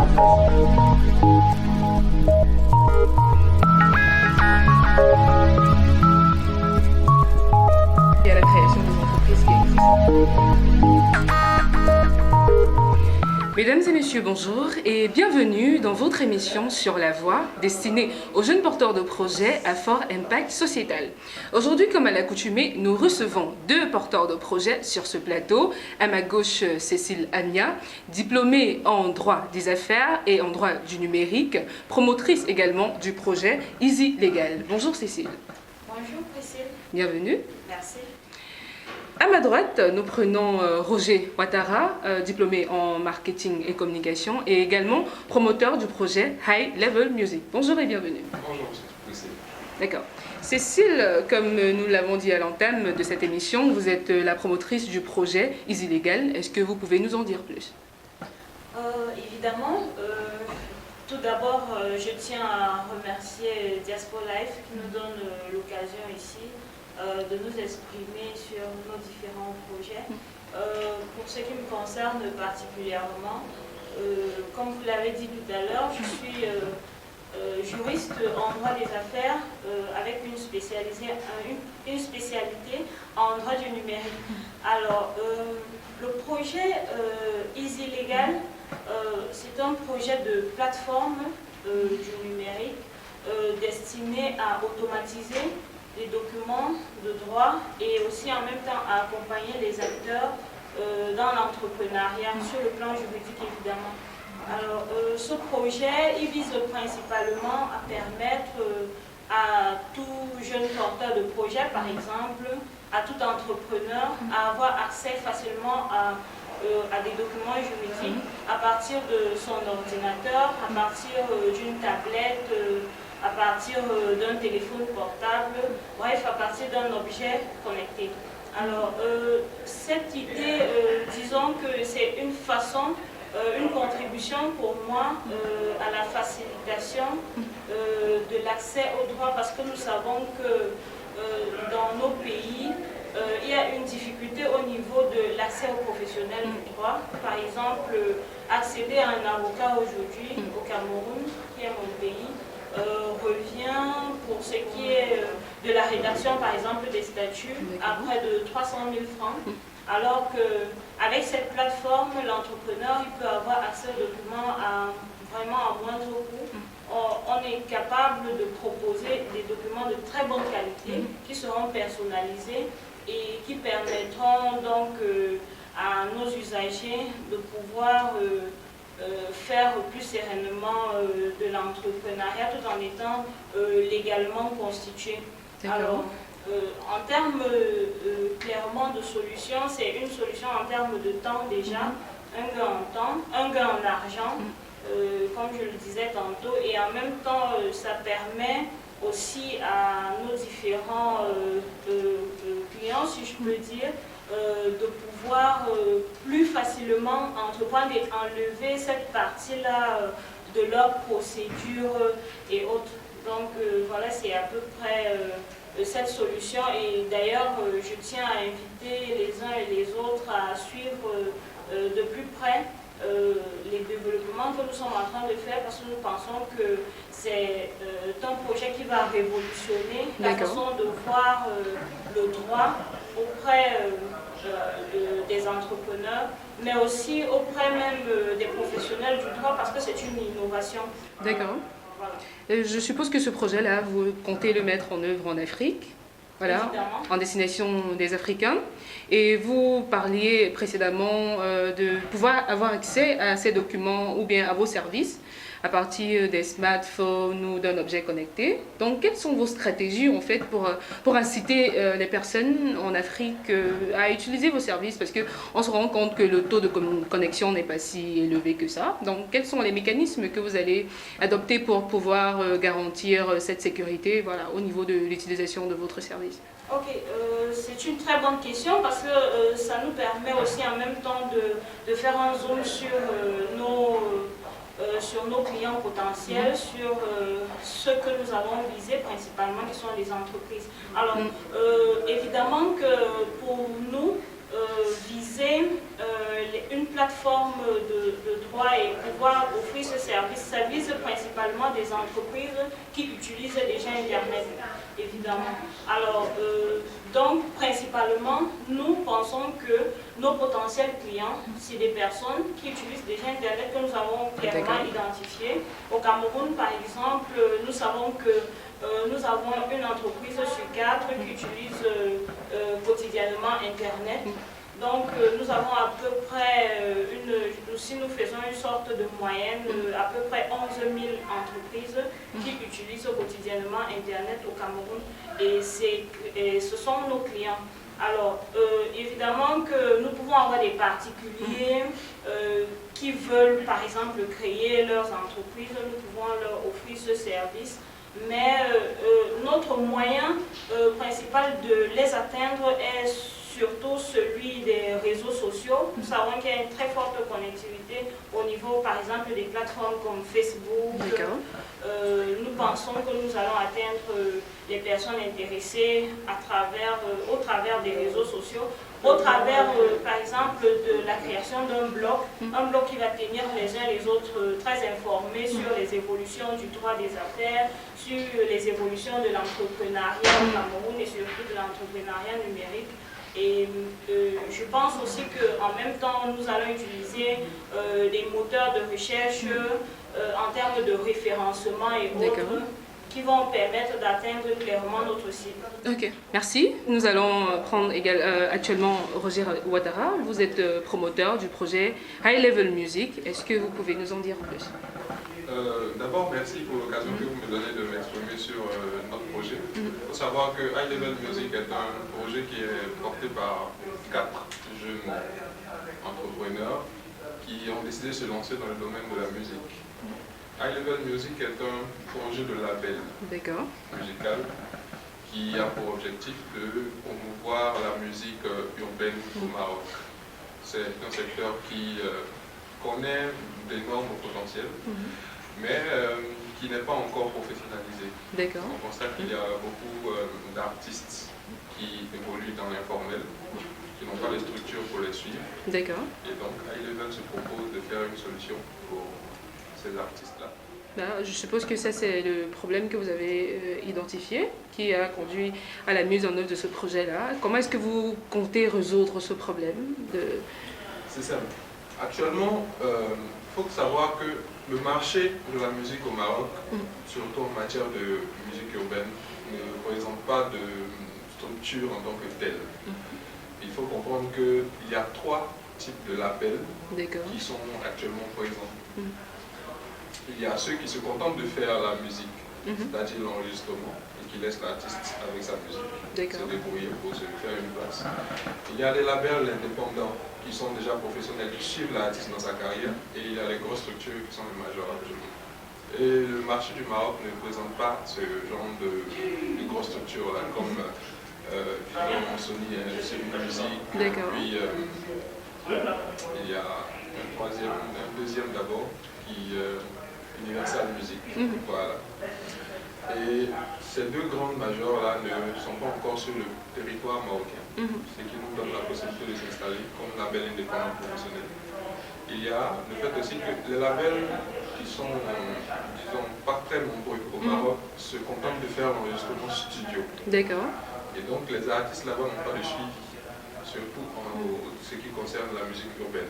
Et à la création des entreprises qui existent. Mesdames et messieurs, bonjour et bienvenue dans votre émission Sur la Voie, destinée aux jeunes porteurs de projets à fort impact sociétal. Aujourd'hui, comme à l'accoutumée, nous recevons deux porteurs de projets sur ce plateau. À ma gauche, Cécile Ania, diplômée en droit des affaires et en droit du numérique, promotrice également du projet Easy Legal. Bonjour Cécile. Bonjour Priscille. Bienvenue. Merci. À ma droite, nous prenons Roger Ouattara, diplômé en marketing et communication et également promoteur du projet High Level Music. Bonjour et bienvenue. Bonjour, Cécile. D'accord. Cécile, comme nous l'avons dit à l'entame de cette émission, vous êtes la promotrice du projet Easy Legal. Est-ce que vous pouvez nous en dire plus? Évidemment, tout d'abord, je tiens à remercier Diaspo Life qui nous donne l'occasion ici de nous exprimer sur nos différents projets. Pour ce qui me concerne particulièrement, comme vous l'avez dit tout à l'heure, je suis juriste en droit des affaires avec une spécialité en droit du numérique. Alors, le projet Easy Legal, c'est un projet de plateforme du numérique destiné à automatiser les documents de droit et aussi en même temps à accompagner les acteurs dans l'entrepreneuriat sur le plan juridique évidemment. Alors ce projet il vise principalement à permettre à tout jeune porteur de projet par exemple, à tout entrepreneur à avoir accès facilement à des documents juridiques à partir de son ordinateur, à partir d'une tablette, à partir d'un téléphone portable, bref, à partir d'un objet connecté. Alors, cette idée, disons que c'est une façon, une contribution pour moi à la facilitation de l'accès au droit, parce que nous savons que dans nos pays, il y a une difficulté au niveau de l'accès aux professionnels du droit. Par exemple, accéder à un avocat aujourd'hui au Cameroun, qui est mon pays, revient pour ce qui est de la rédaction par exemple des statuts à près de 300 000 francs, alors qu'avec cette plateforme, l'entrepreneur il peut avoir accès aux documents vraiment à moindre coût. On est capable de proposer des documents de très bonne qualité qui seront personnalisés et qui permettront donc à nos usagers de pouvoir faire plus sereinement de l'entrepreneuriat tout en étant légalement constitué. Alors, en termes clairement de solution, c'est une solution en termes de temps déjà, un gain en temps, un gain en argent, comme je le disais tantôt, et en même temps, ça permet aussi à nos différents clients, si je peux dire, de pouvoir plus facilement entreprendre et enlever cette partie-là de leur procédure et autres. Donc voilà, c'est à peu près cette solution. Et d'ailleurs, je tiens à inviter les uns et les autres à suivre de plus près les développements que nous sommes en train de faire, parce que nous pensons que c'est un projet qui va révolutionner la façon de voir le droit auprès des entrepreneurs, mais aussi auprès même des professionnels du droit, parce que c'est une innovation. D'accord. Voilà. Je suppose que ce projet-là, vous comptez le mettre en œuvre en Afrique, voilà, en destination des Africains. Et vous parliez précédemment de pouvoir avoir accès à ces documents ou bien à vos services à partir des smartphones ou d'un objet connecté. Donc, quelles sont vos stratégies en fait pour inciter les personnes en Afrique à utiliser vos services? Parce qu'on se rend compte que le taux de connexion n'est pas si élevé que ça. Donc, quels sont les mécanismes que vous allez adopter pour pouvoir garantir cette sécurité, voilà, au niveau de l'utilisation de votre service? Ok, c'est une très bonne question parce que ça nous permet aussi en même temps de faire un zoom sur nos clients potentiels, sur ceux que nous avons visés principalement, qui sont les entreprises. Alors, évidemment que pour nous, viser une plateforme de droit et pouvoir offrir ce principalement des entreprises qui utilisent déjà Internet, évidemment. Alors, donc, principalement, nous pensons que nos potentiels clients, c'est des personnes qui utilisent déjà Internet que nous avons clairement identifiées. Au Cameroun, par exemple, nous savons que nous avons une entreprise sur 4 qui utilise quotidiennement Internet. Donc, nous avons à peu près, si nous faisons une sorte de moyenne, à peu près 11 000 entreprises qui utilisent quotidiennement Internet au Cameroun. Et ce sont nos clients. Alors, évidemment que nous pouvons avoir des particuliers qui veulent, par exemple, créer leurs entreprises. Nous pouvons leur offrir ce service. Mais notre moyen principal de les atteindre est surtout celui des réseaux sociaux. Nous savons qu'il y a une très forte connectivité au niveau, par exemple, des plateformes comme Facebook. Nous pensons que nous allons atteindre les personnes intéressées au travers des réseaux sociaux, au travers, par exemple, de la création d'un blog qui va tenir les uns les autres très informés sur les évolutions du droit des affaires, sur les évolutions de l'entrepreneuriat au Cameroun et surtout de l'entrepreneuriat numérique. Et je pense aussi qu'en même temps, nous allons utiliser des moteurs de recherche en termes de référencement et autres qui vont permettre d'atteindre clairement notre cible. Ok, merci. Nous allons prendre actuellement Roger Ouattara. Vous êtes promoteur du projet High Level Music. Est-ce que vous pouvez nous en dire plus? D'abord, merci pour l'occasion que vous me donnez de m'exprimer sur notre projet. Il faut savoir que High Level Music est un projet qui est porté par 4 jeunes entrepreneurs qui ont décidé de se lancer dans le domaine de la musique. High Level Music est un projet de label musical qui a pour objectif de promouvoir la musique urbaine au Maroc. C'est un secteur qui connaît d'énormes potentiels, mais qui n'est pas encore professionnalisé. On constate qu'il y a beaucoup d'artistes qui évoluent dans l'informel, qui n'ont pas les structures pour les suivre. Et donc, High Level se propose de faire une solution pour ces artistes-là. Je suppose que ça, c'est le problème que vous avez identifié, qui a conduit à la mise en œuvre de ce projet-là. Comment est-ce que vous comptez résoudre ce problème C'est simple. Actuellement, il faut savoir que le marché de la musique au Maroc, surtout en matière de musique urbaine, ne présente pas de structure en tant que telle. Il faut comprendre qu'il y a 3 types de labels qui sont actuellement présents. Il y a ceux qui se contentent de faire la musique, c'est-à-dire l'enregistrement, et qui laissent l'artiste avec sa musique se débrouiller pour se faire une place. Il y a les labels indépendants qui sont déjà professionnels, qui suivent l'artiste dans sa carrière, et il y a les grosses structures qui sont les majors actuellement. Et le marché du Maroc ne présente pas ce genre de grosses structures-là, comme Sony, Sony Music, puis il y a un deuxième d'abord, qui Universal Music. Voilà. Et ces 2 grandes majors-là ne sont pas encore sur le territoire marocain, ce qui nous donne la possibilité de s'installer comme label indépendant professionnel. Il y a le fait aussi que les labels qui sont, disons, pas très nombreux au Maroc se contentent de faire l'enregistrement studio. Et donc les artistes là-bas n'ont pas de suivi, surtout en ce qui concerne la musique urbaine.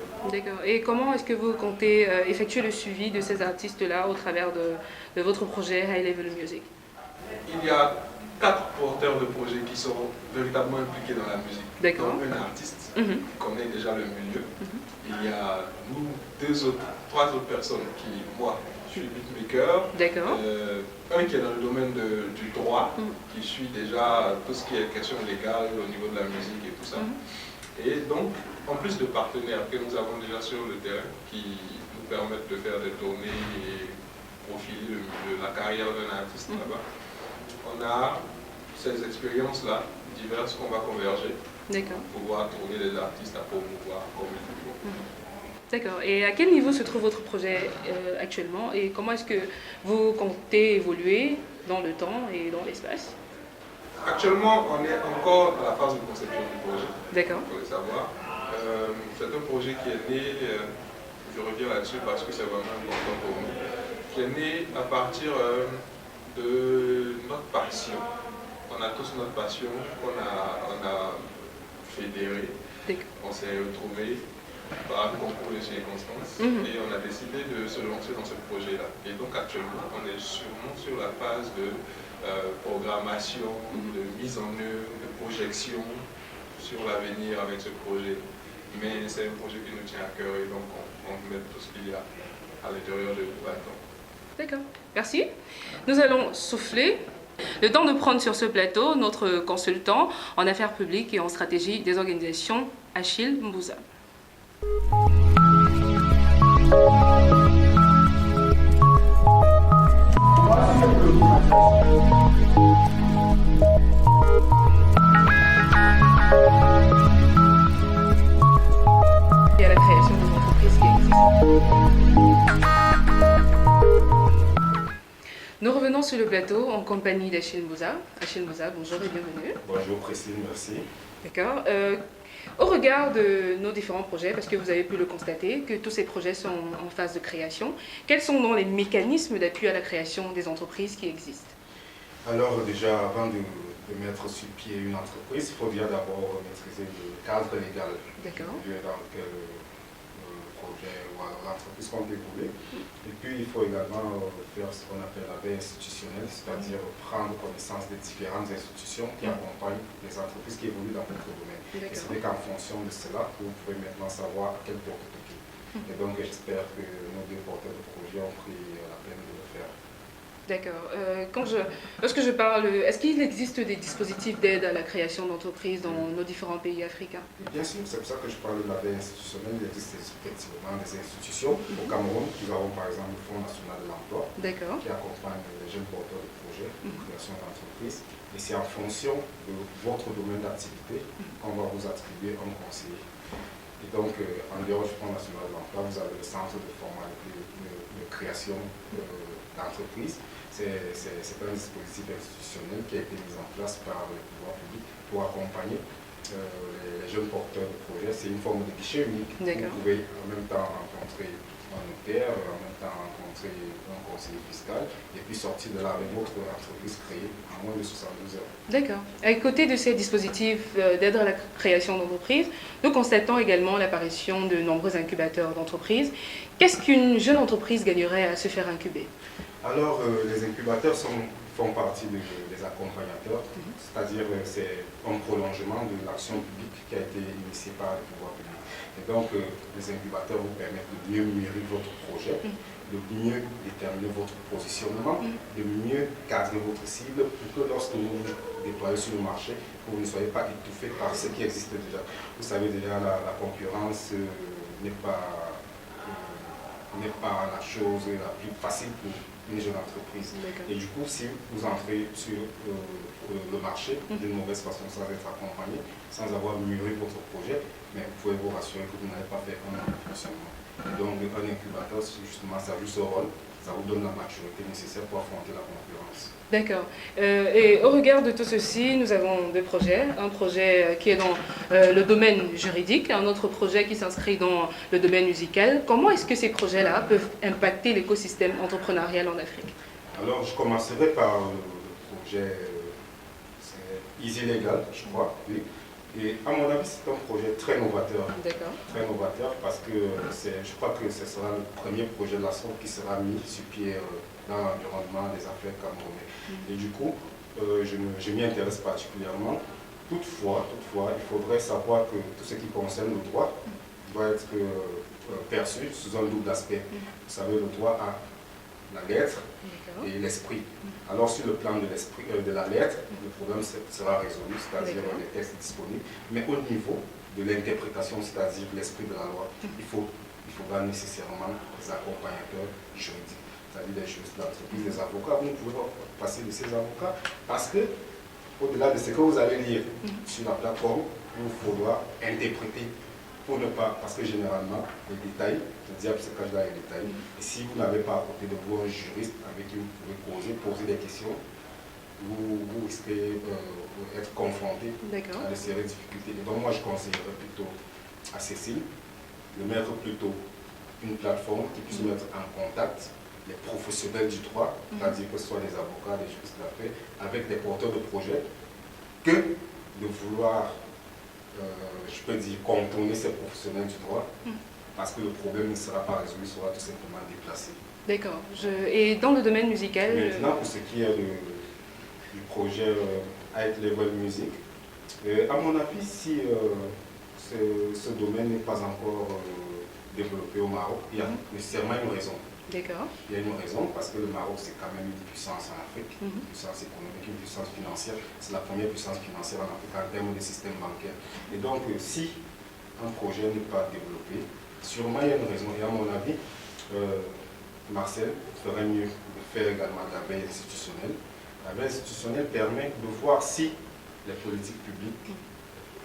Et comment est-ce que vous comptez effectuer le suivi de ces artistes-là au travers de votre projet High Level Music? Il y a 4 porteurs de projets qui sont véritablement impliqués dans la musique. Donc un artiste qui connaît déjà le milieu. Il y a nous, 3 autres personnes qui, moi, je suis beatmaker. Un qui est dans le domaine du droit, qui suit déjà tout ce qui est question légale au niveau de la musique et tout ça. Et donc, en plus de partenaires que nous avons déjà sur le terrain, qui nous permettent de faire des tournées et profiler la carrière d'un artiste là-bas, on a ces expériences-là, diverses, qu'on va converger pour pouvoir trouver des artistes à promouvoir comme il faut. Et à quel niveau se trouve votre projet actuellement et comment est-ce que vous comptez évoluer dans le temps et dans l'espace? Actuellement, on est encore dans la phase de conception du projet. Il faut le savoir. C'est un projet qui est né, je reviens là-dessus parce que c'est vraiment important pour nous, qui est né à partir de notre passion. On a tous notre passion, on a fédéré, on s'est retrouvés par un concours de circonstances et on a décidé de se lancer dans ce projet-là. Et donc actuellement, on est sûrement sur la phase de programmation, de mise en œuvre, de projection sur l'avenir avec ce projet. Mais c'est un projet qui nous tient à cœur et donc on met tout ce qu'il y a à l'intérieur de nous là-dedans. D'accord, merci. Nous allons souffler. Le temps de prendre sur ce plateau notre consultant en affaires publiques et en stratégie des organisations, Achille Mbouza. Et à la création des entreprises qui existent. Nous revenons sur le plateau en compagnie d'Achille Mbouza. Achille Mbouza, bonjour et bienvenue. Bonjour Priscille, merci. D'accord. Au regard de nos différents projets, parce que vous avez pu le constater, que tous ces projets sont en phase de création, quels sont donc les mécanismes d'appui à la création des entreprises qui existent? Alors déjà, avant de mettre sur pied une entreprise, il faut bien d'abord maîtriser le cadre légal dans lequel le projet ou l'entreprise compte évoluer. Et puis il faut également faire ce qu'on appelle la veille institutionnelle, c'est-à-dire prendre connaissance des différentes institutions qui accompagnent les entreprises qui évoluent dans votre domaine. Et c'est qu'en fonction de cela, vous pouvez maintenant savoir à quelle porte toquer. Et donc j'espère que nos deux porteurs de projet ont pris la peine de le faire. D'accord. Lorsque je parle, est-ce qu'il existe des dispositifs d'aide à la création d'entreprises dans nos différents pays africains? Bien sûr, c'est pour ça que je parle de la veille institutionnelle. Il existe effectivement des institutions. Au Cameroun, nous avons par exemple le Fonds national de l'emploi qui accompagne les jeunes porteurs de projets de création d'entreprise. Et c'est en fonction de votre domaine d'activité qu'on va vous attribuer un conseiller. Et donc, en dehors du Fonds national de l'emploi, vous avez le centre de formalité de création d'entreprise. C'est un dispositif institutionnel qui a été mis en place par le pouvoir public pour accompagner les jeunes porteurs de projets. C'est une forme de guichet unique. Vous pouvez en même temps rencontrer un notaire, en même temps rencontrer un conseiller fiscal et puis sortir de là avec votre entreprise créée en moins de 72 heures. D'accord. À côté de ces dispositifs d'aide à la création d'entreprises, nous constatons également l'apparition de nombreux incubateurs d'entreprises. Qu'est-ce qu'une jeune entreprise gagnerait à se faire incuber? Alors, les incubateurs font partie des accompagnateurs, c'est-à-dire c'est un prolongement de l'action publique qui a été initiée par le pouvoir public. Et donc, les incubateurs vous permettent de mieux mûrir votre projet, de mieux déterminer votre positionnement, de mieux cadrer votre cible pour que lorsque vous vous déployez sur le marché, vous ne soyez pas étouffé par ce qui existe déjà. Vous savez déjà, la concurrence n'est pas la chose la plus facile pour une jeune entreprise. Et du coup, si vous entrez sur le marché d'une mauvaise façon, sans être accompagné, sans avoir mûri votre projet, mais vous pouvez vous rassurer que vous n'allez pas faire un fonctionnement. Donc, un incubateur, justement, ça joue ce rôle, ça vous donne la maturité nécessaire pour affronter la concurrence. D'accord. Et au regard de tout ceci, nous avons deux projets. Un projet qui est dans le domaine juridique, un autre projet qui s'inscrit dans le domaine musical. Comment est-ce que ces projets-là peuvent impacter l'écosystème entrepreneurial en Afrique? Alors, je commencerai par le projet Easy Legal, je crois. Oui. Et à mon avis, c'est un projet très novateur. Très novateur parce que je crois que ce sera le premier projet de la sorte qui sera mis sur pied dans l'environnement des affaires camerounais. Et du coup, je m'y intéresse particulièrement. Toutefois, il faudrait savoir que tout ce qui concerne le droit doit être perçu sous un double aspect. Vous savez, le droit a la lettre et l'esprit. Alors sur le plan de l'esprit, de la lettre, le problème sera résolu, c'est-à-dire les textes disponibles. Mais au niveau de l'interprétation, c'est-à-dire l'esprit de la loi, il faudra nécessairement des accompagnateurs juridiques, c'est-à-dire des juristes d'entreprise, des avocats. Vous ne pouvez pas passer de ces avocats parce que, au-delà de ce que vous allez lire sur la plateforme, il vous faudra interpréter pour ne pas, parce que généralement, les détails, le diable se cache dans les détails. Et si vous n'avez pas à côté de vous un juriste avec qui vous pouvez poser des questions, vous risquez d'être confronté à de sérieuses difficultés. Et donc moi, je conseillerais plutôt à Cécile de mettre plutôt une plateforme qui puisse mettre en contact les professionnels du droit, c'est-à-dire que ce soit des avocats, des juristes de la paix, avec des porteurs de projets, que de vouloir, je peux dire, contourner ces professionnels du droit, parce que le problème ne sera pas résolu, sera tout simplement déplacé. D'accord. Et dans le domaine musical... Maintenant, pour ce qui est du projet High Level Music, à mon avis, si ce domaine n'est pas encore développé au Maroc, il y a nécessairement une raison. D'accord. Il y a une raison parce que le Maroc, c'est quand même une puissance en Afrique, une puissance économique, une puissance financière. C'est la première puissance financière en Afrique en termes de système bancaire. Et donc, si un projet n'est pas développé, sûrement il y a une raison. Et à mon avis, Marcel ferait mieux de faire également de la veille institutionnelle. La veille institutionnelle permet de voir si les politiques publiques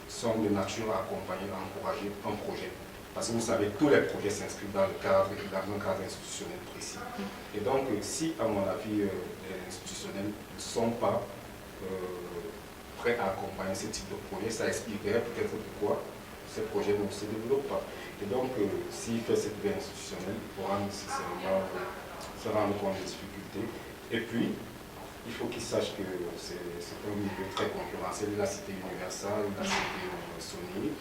sont de nature à accompagner, à encourager un projet. Parce que vous savez, tous les projets s'inscrivent dans un cadre institutionnel précis. Et donc, si, à mon avis, les institutionnels ne sont pas prêts à accompagner ce type de projet, ça expliquerait peut-être pourquoi ces projets ne se développent pas. Et donc, s'il fait cette veille institutionnelle, il pourra nécessairement se rendre compte des difficultés. Et puis, il faut qu'il sache que c'est un milieu très concurrentiel. Il a cité Universal, il a cité Sony.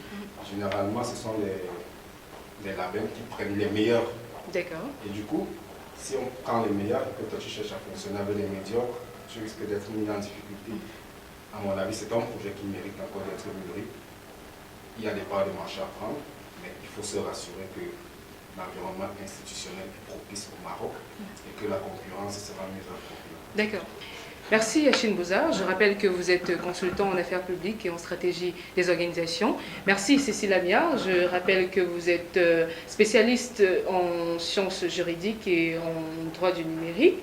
Généralement, ce sont les labels qui prennent les meilleurs. D'accord. Et du coup, si on prend les meilleurs et que toi tu cherches à fonctionner avec les médiocres, tu risques d'être mis en difficulté. À mon avis, c'est un projet qui mérite encore d'être mûri. Il y a des parts de marché à prendre, mais il faut se rassurer que l'environnement institutionnel est propice au Maroc et que la concurrence sera mise à profit. D'accord. Merci Yachine Bouzard. Je rappelle que vous êtes consultant en affaires publiques et en stratégie des organisations. Merci Cécile Amiard. Je rappelle que vous êtes spécialiste en sciences juridiques et en droit du numérique.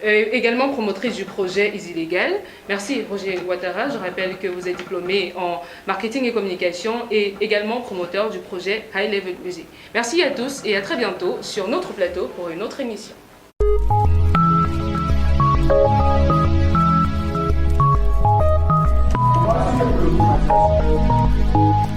Également promotrice du projet Easy Legal. Merci Roger Ouattara. Je rappelle que vous êtes diplômé en marketing et communication et également promoteur du projet High Level Music. Merci à tous et à très bientôt sur notre plateau pour une autre émission. Thank you.